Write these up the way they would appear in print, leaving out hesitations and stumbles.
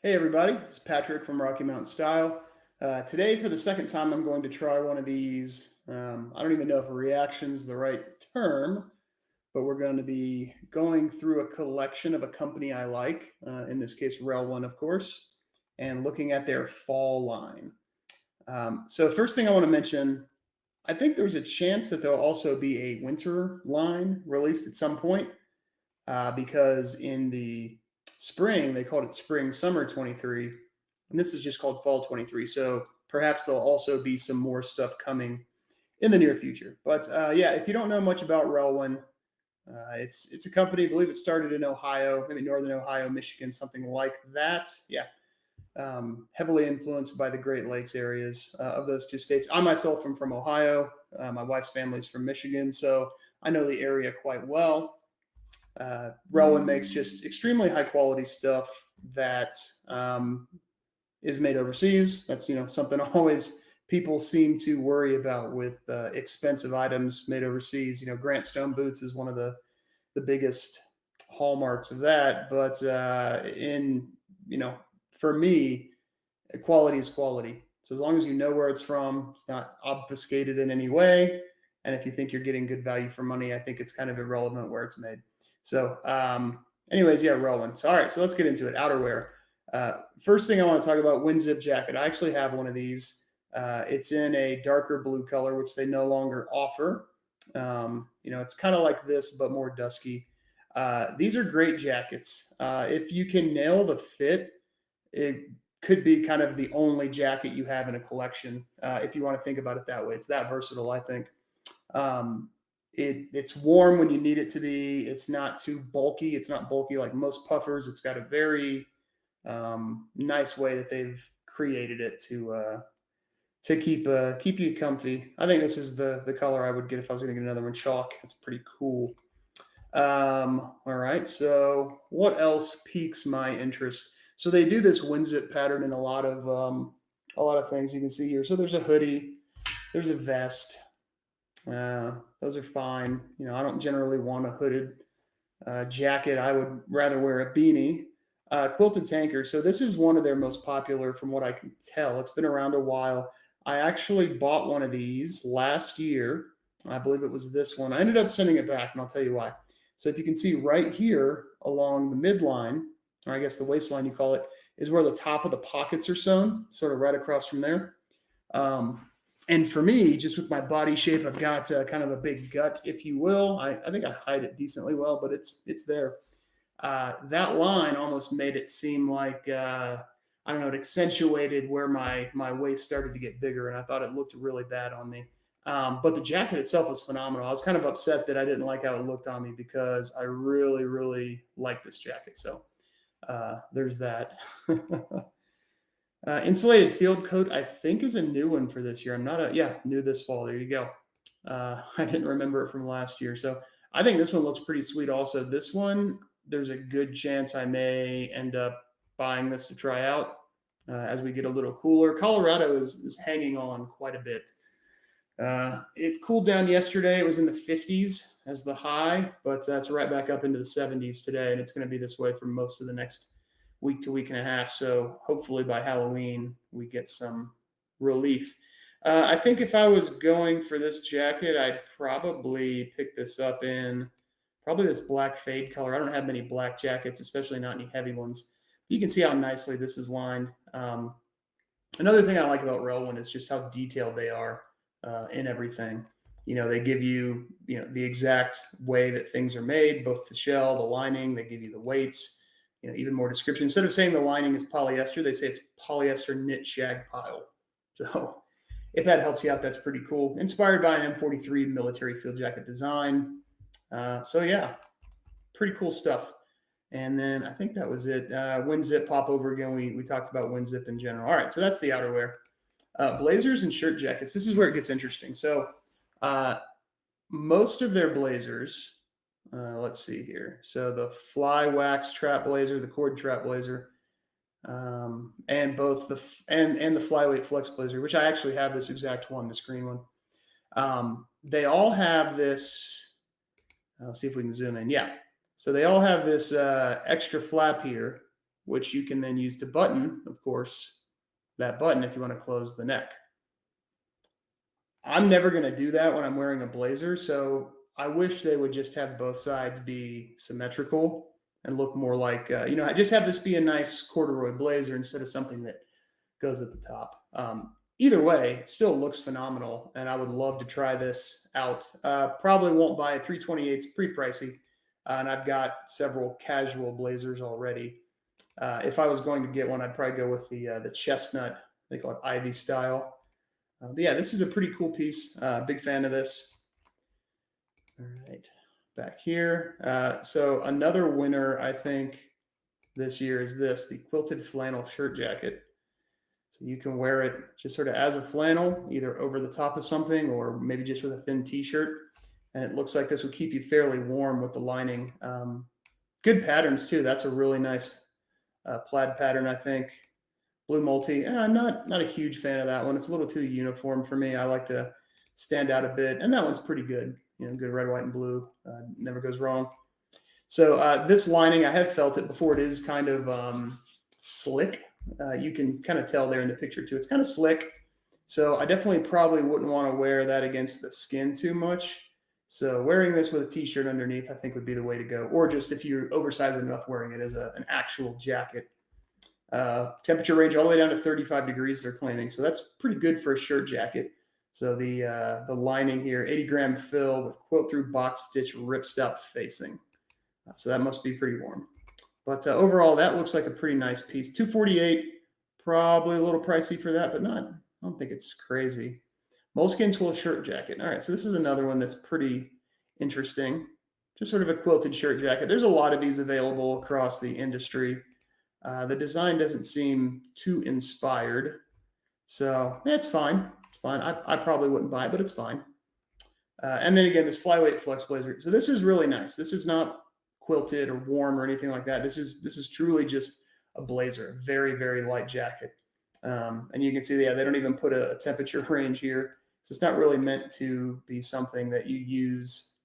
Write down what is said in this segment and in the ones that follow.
Hey everybody, it's Patrick from Rocky Mountain Style. Today, for the second time, I'm going to try one of these. I don't even know if reaction is the right term, but we're going to be going through a collection of a company I like, in this case, Relwen, of course, and looking at their fall line. So, first thing I want to mention, I think there's a chance that there'll also be a winter line released at some point, because in the spring they called it spring summer 23, and this is just called fall 23. So perhaps there'll also be some more stuff coming in the near future. But yeah, if you don't know much about Relwyn, it's a company. I believe it started in Ohio, maybe northern Ohio, Michigan, something like that. Yeah, heavily influenced by the Great Lakes areas of those two states. I myself am from Ohio. My wife's family's from Michigan, so I know the area quite well. Relwen makes just extremely high quality stuff that is made overseas. That's something always people seem to worry about with expensive items made overseas. Grant Stone boots is one of the biggest hallmarks of that. But in you know, for me, quality is quality. So as long as you know where it's from, it's not obfuscated in any way, and if you think you're getting good value for money, I think it's kind of irrelevant where it's made. So, anyways, yeah, relevant. So, all right, so let's get into it. Outerwear. First thing I want to talk about, WinZip jacket. I actually have one of these. It's in a darker blue color, which they no longer offer. It's kind of like this, but more dusky. These are great jackets. If you can nail the fit, it could be kind of the only jacket you have in a collection. If you want to think about it that way, it's that versatile, I think. Um, it's warm when you need it to be. It's not too bulky. It's not bulky like most puffers. It's got a very nice way that they've created it to keep you comfy. I think this is the color I would get if I was going to get another one. Chalk. It's pretty cool. All right. So what else piques my interest? So they do this WinZip pattern in a lot of things you can see here. So there's a hoodie, there's a vest. Those are fine. I don't generally want a hooded jacket. I would rather wear a beanie. Quilted tanker. So this is one of their most popular, from what I can tell. It's been around a while. I actually bought one of these last year. I believe it was this one. I ended up sending it back, and I'll tell you why. So if you can see right here along the midline, or I guess the waistline you call it, is where the top of the pockets are sewn, sort of right across from there. Um, and for me, just with my body shape, I've got kind of a big gut, if you will. I think I hide it decently well, but it's there. That line almost made it seem like I don't know, it accentuated where my waist started to get bigger, and I thought it looked really bad on me. But the jacket itself was phenomenal. I was kind of upset that I didn't like how it looked on me because I really, really like this jacket. So there's that. Insulated field coat, I think, is a new one for this year. I'm not a yeah, new this fall. There you go. I didn't remember it from last year, so I think this one looks pretty sweet. Also, this one, there's a good chance I may end up buying this to try out as we get a little cooler. Colorado is hanging on quite a bit. It cooled down yesterday. It was in the 50s as the high, but that's right back up into the 70s today, and it's going to be this way for most of the next week to week and a half. So hopefully by Halloween we get some relief. I think if I was going for this jacket, I'd probably pick this up in probably this black fade color. I don't have many black jackets, especially not any heavy ones. You can see how nicely this is lined. Another thing I like about Relwen is just how detailed they are in everything. They give you, the exact way that things are made, both the shell, the lining. They give you the weights. Even more description. Instead of saying the lining is polyester, they say it's polyester knit shag pile. So if that helps you out, that's pretty cool. Inspired by an M43 military field jacket design. So yeah, pretty cool stuff. And then I think that was it. WinZip pop over again. We talked about WinZip in general. All right, so that's the outerwear. Blazers and shirt jackets. This is where it gets interesting. So uh, most of their blazers, let's see here. So the fly wax trap blazer, the cord trap blazer, and both and the flyweight flex blazer, which I actually have this exact one, this green one. They all have this. Let's see if we can zoom in. Yeah. So they all have this extra flap here, which you can then use to button, of course, that button if you want to close the neck. I'm never going to do that when I'm wearing a blazer, so I wish they would just have both sides be symmetrical and look more like, just have this be a nice corduroy blazer instead of something that goes at the top. Either way, still looks phenomenal, and I would love to try this out. Probably won't buy a 328. It's pretty pricey, and I've got several casual blazers already. If I was going to get one, I'd probably go with the chestnut. They call it Ivy style. But yeah, this is a pretty cool piece. Big fan of this. All right, back here. So another winner, I think, this year is the quilted flannel shirt jacket. So you can wear it just sort of as a flannel, either over the top of something or maybe just with a thin t-shirt. And it looks like this would keep you fairly warm with the lining. Good patterns too. That's a really nice plaid pattern, I think. Blue multi, I'm not a huge fan of that one. It's a little too uniform for me. I like to stand out a bit, and that one's pretty good. Good red, white, and blue. Never goes wrong. So this lining, I have felt it before. It is kind of slick. You can kind of tell there in the picture too. It's kind of slick. So I definitely probably wouldn't want to wear that against the skin too much. So wearing this with a t-shirt underneath, I think would be the way to go. Or just if you're oversized enough, wearing it as an actual jacket. Temperature range all the way down to 35 degrees, they're claiming. So that's pretty good for a shirt jacket. So the lining here, 80-gram fill with quilt through box stitch ripstop facing. So that must be pretty warm. But overall, that looks like a pretty nice piece. $248, probably a little pricey for that, but I don't think it's crazy. Moleskin twill shirt jacket. All right, so this is another one that's pretty interesting. Just sort of a quilted shirt jacket. There's a lot of these available across the industry. The design doesn't seem too inspired. So it's fine. It's fine. I probably wouldn't buy it, but it's fine. And then again, this flyweight flex blazer. So this is really nice. This is not quilted or warm or anything like that. This is truly just a blazer, a very, very light jacket. And you can see, they don't even put a temperature range here. So it's not really meant to be something that you use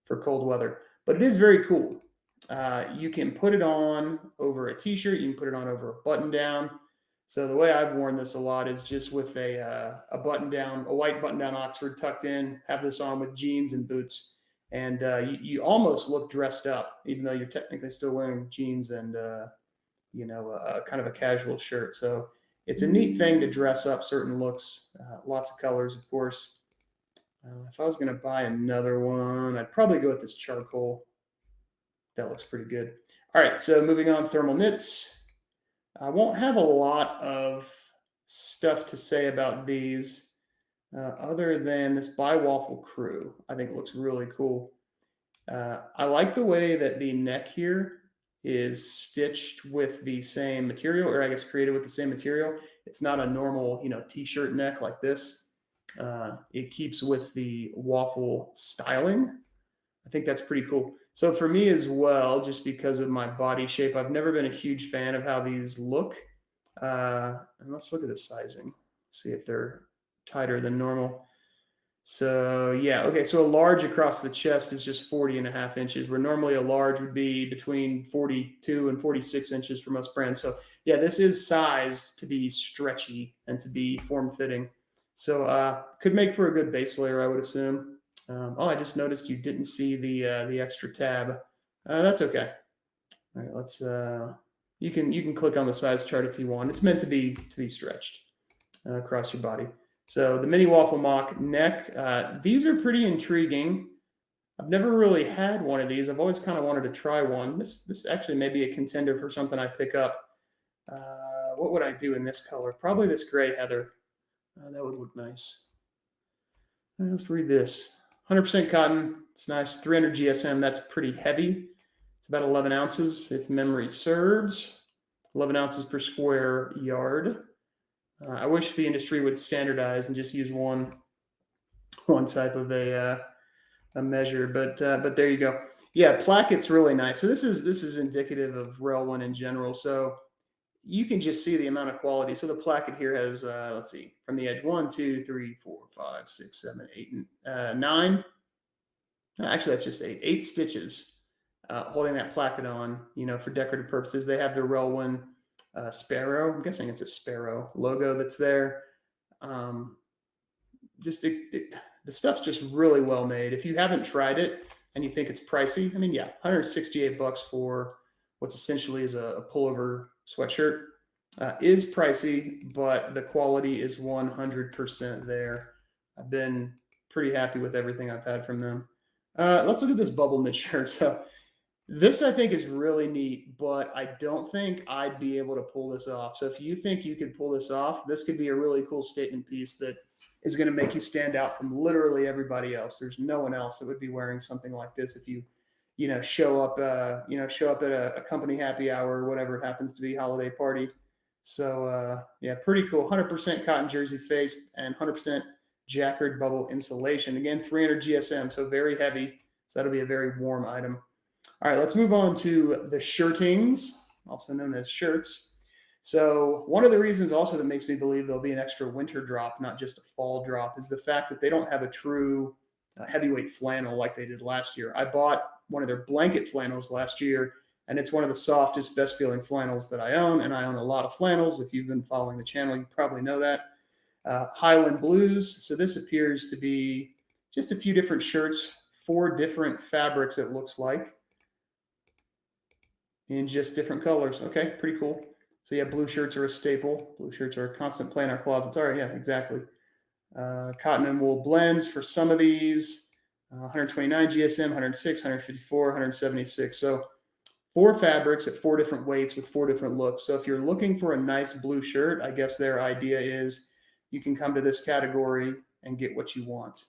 for cold weather, but it is very cool. You can put it on over a t-shirt. You can put it on over a button down. So the way I've worn this a lot is just with a button down, a white button down Oxford tucked in, have this on with jeans and boots. And you almost look dressed up, even though you're technically still wearing jeans and, kind of a casual shirt. So it's a neat thing to dress up certain looks, lots of colors, of course. If I was going to buy another one, I'd probably go with this charcoal. That looks pretty good. All right, so moving on, thermal knits. I won't have a lot of stuff to say about these other than this Biwaffle Crew. I think it looks really cool. I like the way that the neck here is stitched with the same material, or I guess created with the same material. It's not a normal, t-shirt neck like this. It keeps with the waffle styling. I think that's pretty cool. So for me as well, just because of my body shape, I've never been a huge fan of how these look. And let's look at the sizing, see if they're tighter than normal. So yeah, okay, so a large across the chest is just 40.5 inches, where normally a large would be between 42 and 46 inches for most brands. So yeah, this is sized to be stretchy and to be form-fitting. So could make for a good base layer, I would assume. I just noticed you didn't see the extra tab. That's okay. All right, let's. You can click on the size chart if you want. It's meant to be stretched across your body. So the mini waffle mock neck. These are pretty intriguing. I've never really had one of these. I've always kind of wanted to try one. This actually may be a contender for something I pick up. What would I do in this color? Probably this gray heather. That would look nice. Let's read this. 100% cotton. It's nice. 300 GSM. That's pretty heavy. It's about 11 ounces, if memory serves. 11 ounces per square yard. I wish the industry would standardize and just use one type of a measure, but there you go. Yeah, placket's really nice. So this is indicative of Relwen in general. So you can just see the amount of quality. So the placket here has, let's see, from the edge, 1, 2, 3, 4, 5, 6, 7, 8, 9. Actually, that's just 8 stitches holding that placket on, for decorative purposes. They have the Relwen sparrow. I'm guessing it's a sparrow logo that's there. Um, just the stuff's just really well made. If you haven't tried it and you think it's pricey, I mean, yeah, 168 bucks for what's essentially is a pullover sweatshirt is pricey, but the quality is 100% there. I've been pretty happy with everything I've had from them. Let's look at this bubble knit shirt. So this I think is really neat, but I don't think I'd be able to pull this off. So if you think you could pull this off, this could be a really cool statement piece that is going to make you stand out from literally everybody else. There's no one else that would be wearing something like this if you, show up at a company happy hour or whatever it happens to be, holiday party. So yeah, pretty cool. 100% cotton jersey face and 100% jacquard bubble insulation. Again, 300 GSM, so very heavy. So that'll be a very warm item. All right, let's move on to the shirtings, also known as shirts. So one of the reasons also that makes me believe there'll be an extra winter drop, not just a fall drop, is the fact that they don't have a true heavyweight flannel like they did last year. I bought one of their blanket flannels last year, and it's one of the softest, best feeling flannels that I own. And I own a lot of flannels. If you've been following the channel, you probably know that. Highland Blues. So this appears to be just a few different shirts, 4 different fabrics, it looks like, in just different colors. Okay, pretty cool. So yeah, blue shirts are a staple. Blue shirts are a constant play in our closets. All right, yeah, exactly. Cotton and wool blends for some of these. 129 GSM, 106, 154, 176. So 4 fabrics at 4 different weights with 4 different looks. So if you're looking for a nice blue shirt, I guess their idea is you can come to this category and get what you want.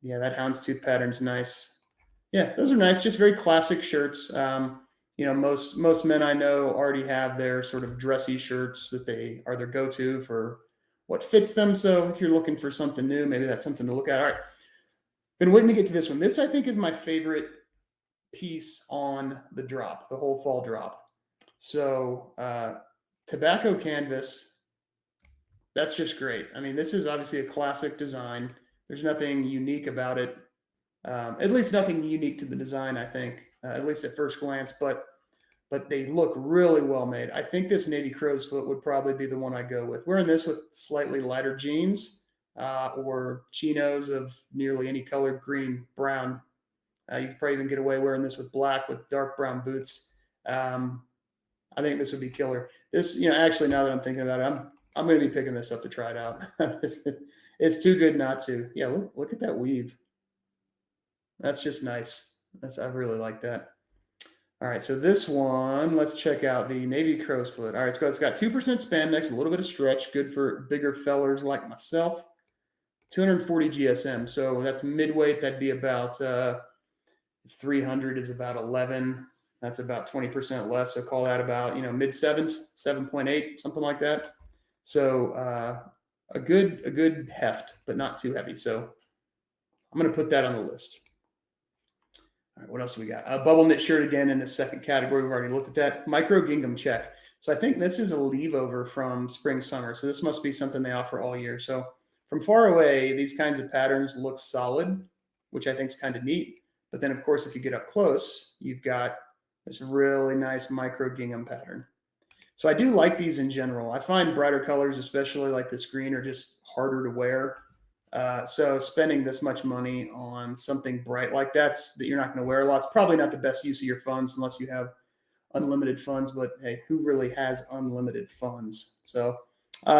Yeah, that houndstooth pattern's nice. Yeah, those are nice. Just very classic shirts. Most men I know already have their sort of dressy shirts that they are their go-to for what fits them. So if you're looking for something new, maybe that's something to look at. All right, been waiting to get to this one. This I think is my favorite piece on the drop, the whole fall drop. So tobacco canvas. That's just great. I mean, this is obviously a classic design. There's nothing unique about it. At least nothing unique to the design, I think, at least at first glance, but they look really well made. I think this navy crow's foot would probably be the one I go with. Wearing this with slightly lighter jeans or chinos of nearly any color, green, brown. You could probably even get away wearing this with black with dark brown boots. I think this would be killer. This, actually, now that I'm thinking about it, I'm going to be picking this up to try it out. It's too good not to. Yeah, look at that weave. That's just nice. I really like that. All right, so this one, let's check out the navy crow's foot. All right, so it's got 2% spandex, a little bit of stretch, good for bigger fellers like myself. 240 GSM, so that's midweight. That'd be about 300 is about 11. That's about 20% less. So call that about mid sevens, 7.8, something like that. So a good heft, but not too heavy. So I'm going to put that on the list. All right, what else do we got? A bubble knit shirt again in the second category. We've already looked at that. Micro gingham check. So I think this is a leave over from spring summer. So this must be something they offer all year. So from far away, these kinds of patterns look solid, which I think is kind of neat. But then of course, if you get up close, you've got this really nice micro gingham pattern. So I do like these in general. I find brighter colors, especially like this green, are just harder to wear. So spending this much money on something bright like that you're not going to wear a lot, it's probably not the best use of your funds unless you have unlimited funds. But hey, who really has unlimited funds? So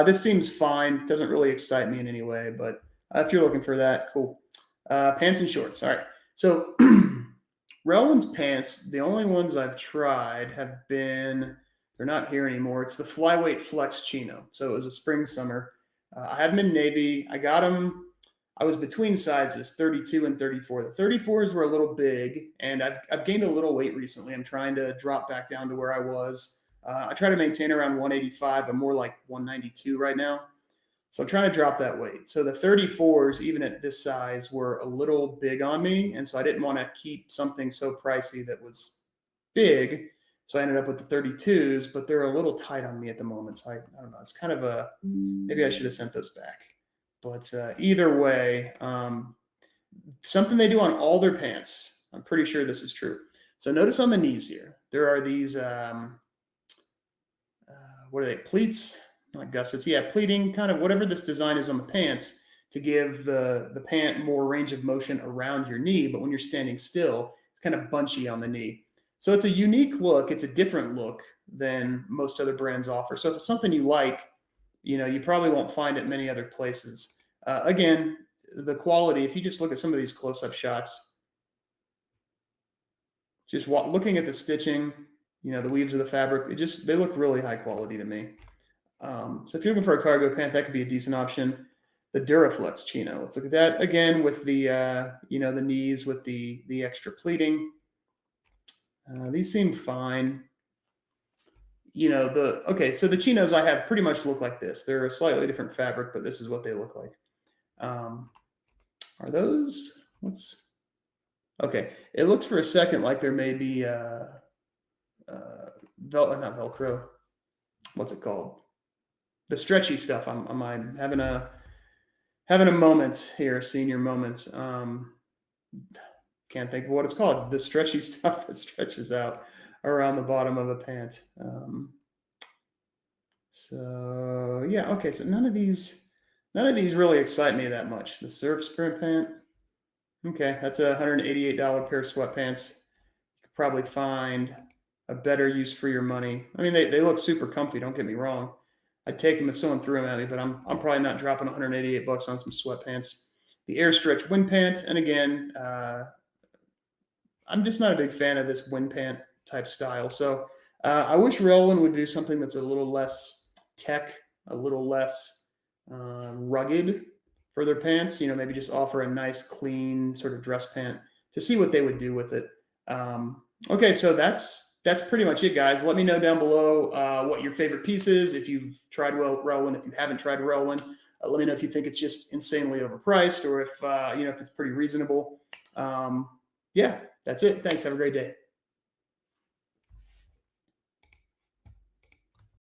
this seems fine. Doesn't really excite me in any way, but if you're looking for that, cool. Pants and shorts. All right. So Relwen's pants, the only ones I've tried have been, they're not here anymore. It's the Flyweight Flex Chino. So it was a spring summer. I have them in navy. I got them. I was between sizes, 32 and 34. The 34s were a little big, and I've gained a little weight recently. I'm trying to drop back down to where I was. I try to maintain around 185. I'm more like 192 right now. So I'm trying to drop that weight. So the 34s, even at this size, were a little big on me. And so I didn't want to keep something so pricey that was big. So I ended up with the 32s, but they're a little tight on me at the moment. So I don't know. It's kind of maybe I should have sent those back. But either way, something they do on all their pants, I'm pretty sure this is true. So notice on the knees here, there are these what are they, pleats? Not gussets. Yeah, pleating, kind of whatever this design is on the pants to give the pant more range of motion around your knee. But when you're standing still, it's kind of bunchy on the knee. So it's a unique look. It's a different look than most other brands offer. So if it's something you like, you probably won't find it many other places. Again, the quality, if you just look at some of these close-up shots, just looking at the stitching, the weaves of the fabric, they look really high quality to me. So if you're looking for a cargo pant, that could be a decent option. The Duraflex chino, let's look at that again with the the knees with the extra pleating. These seem fine. So the chinos I have pretty much look like this. They're a slightly different fabric, but this is what they look like. Are those? Okay. It looks for a second like there may be not Velcro. What's it called? The stretchy stuff. I'm having a moment here, a senior moment. Can't think of what it's called. The stretchy stuff that stretches out around the bottom of a pant. So yeah, okay. So none of these really excite me that much. The surf sprint pant. Okay, that's a $188 pair of sweatpants. You could probably find a better use for your money. I mean, they look super comfy. Don't get me wrong. I'd take them if someone threw them at me, but I'm probably not dropping 188 bucks on some sweatpants. The Air Stretch wind pant, and again, I'm just not a big fan of this wind pant type style. So I wish Relwen would do something that's a little less tech, a little less rugged for their pants. Maybe just offer a nice, clean sort of dress pant to see what they would do with it. Okay, so that's pretty much it, guys. Let me know down below what your favorite piece is. If you've tried Relwen, if you haven't tried Relwen, let me know if you think it's just insanely overpriced or if if it's pretty reasonable. Yeah, that's it. Thanks. Have a great day.